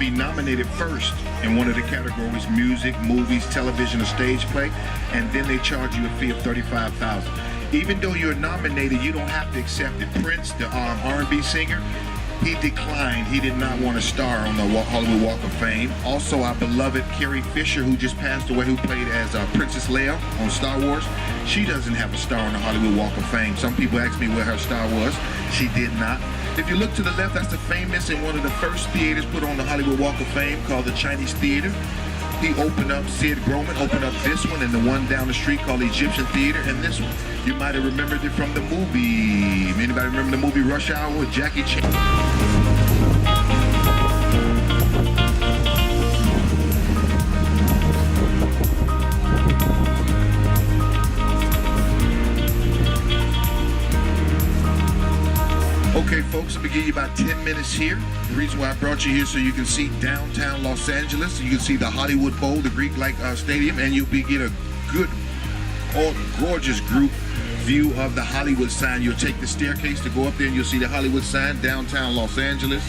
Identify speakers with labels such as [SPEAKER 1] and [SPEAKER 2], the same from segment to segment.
[SPEAKER 1] be nominated first in one of the categories: music, movies, television, or stage play, and then they charge you a fee of $35,000. Even though you're nominated, you don't have to accept it. Prince, the R&B singer, he declined. He did not want to star on the Hollywood Walk of Fame. Also, our beloved Carrie Fisher, who just passed away, who played as Princess Leia on Star Wars, she doesn't have a star on the Hollywood Walk of Fame. Some people ask me where her star was. She did not. If you look to the left, that's the famous and one of the first theaters put on the Hollywood Walk of Fame, called the Chinese Theater. He opened up, Sid Groman opened up this one, and the one down the street called the Egyptian Theater, and this one. You might have remembered it from the movie. Anybody remember the movie Rush Hour with Jackie Chan? Okay, folks, let me give you about 10 minutes here. The reason why I brought you here so you can see downtown Los Angeles. You can see the Hollywood Bowl, the Greek-like stadium, and you'll get a good, gorgeous group view of the Hollywood sign. You'll take the staircase to go up there and you'll see the Hollywood sign, downtown Los Angeles.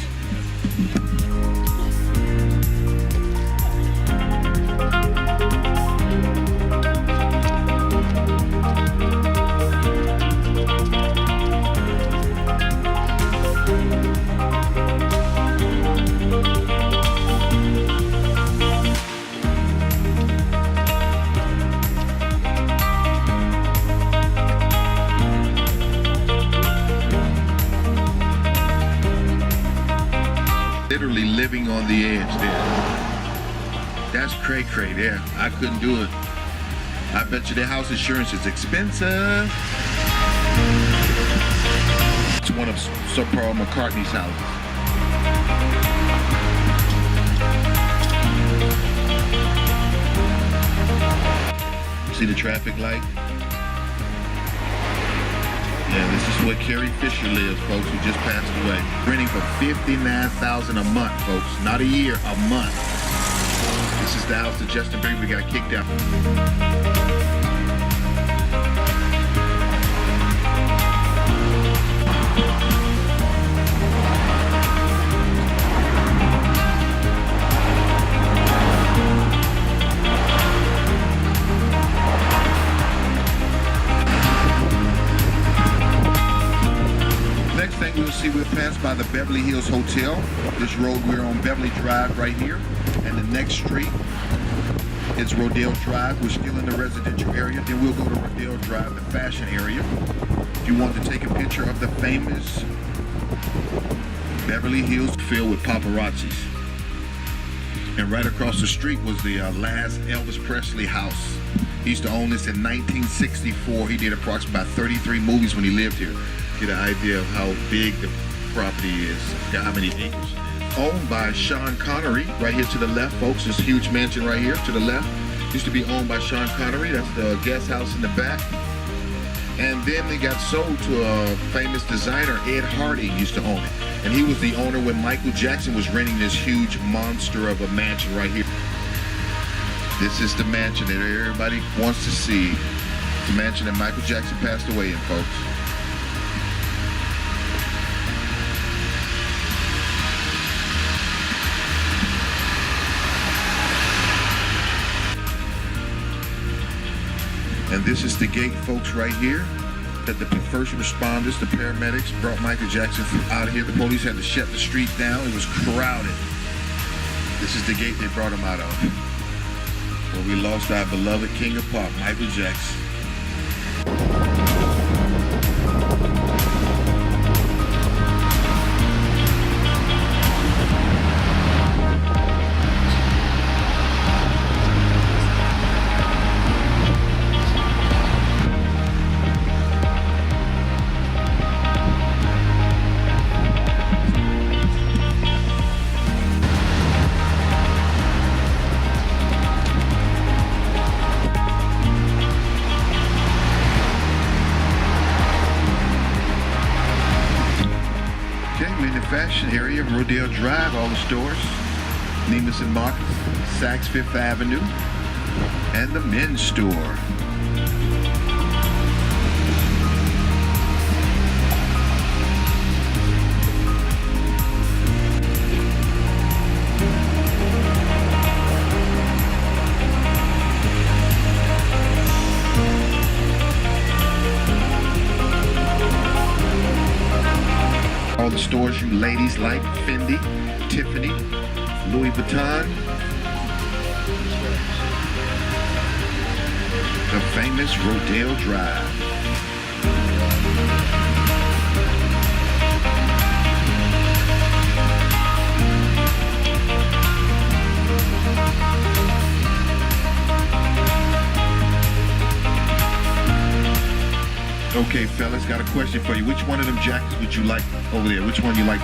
[SPEAKER 1] Literally living on the edge there. That's cray-cray there. I couldn't do it. I bet you their house insurance is expensive. It's one of Sir Paul McCartney's houses. See the traffic light? Yeah, this is where Carrie Fisher lives, folks, who just passed away. Renting for $59,000 a month, folks. Not a year, a month. This is the house that Justin Bieber got kicked out. We'll see we'll pass by the Beverly Hills Hotel. This road, we're on Beverly Drive right here. And the next street is Rodeo Drive. We're still in the residential area. Then we'll go to Rodeo Drive, the fashion area. If you want to take a picture of the famous Beverly Hills filled with paparazzis. And right across the street was the last Elvis Presley house. He used to own this in 1964. He did approximately about 33 movies when he lived here. Get an idea of how big the property is, how many acres it is. Owned by Sean Connery, right here to the left, folks. This huge mansion right here to the left used to be owned by Sean Connery. That's the guest house in the back. And then they got sold to a famous designer, Ed Hardy used to own it. And he was the owner when Michael Jackson was renting this huge monster of a mansion right here. This is the mansion that everybody wants to see. The mansion that Michael Jackson passed away in, folks. And this is the gate, folks, right here, that the first responders, the paramedics, brought Michael Jackson out of here. The police had to shut the street down. It was crowded. This is the gate they brought him out of, where we lost our beloved king of pop, Michael Jackson. Fashion area, Rodeo Drive, all the stores, Neiman and Marcus, Saks Fifth Avenue, and the men's store. all the stores you ladies like: Fendi, Tiffany, Louis Vuitton. The famous Rodale Drive. Okay, fellas, got a question for you. Which one of them jackets would you like over there? Which one you like?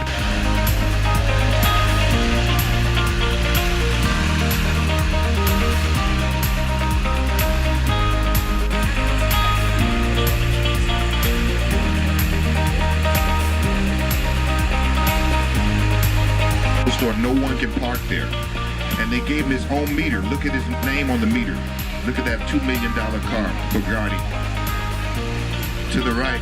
[SPEAKER 1] Store, no one can park there. And they gave him his own meter. Look at his name on the meter. Look at that $2 million car, Bugatti. To the right.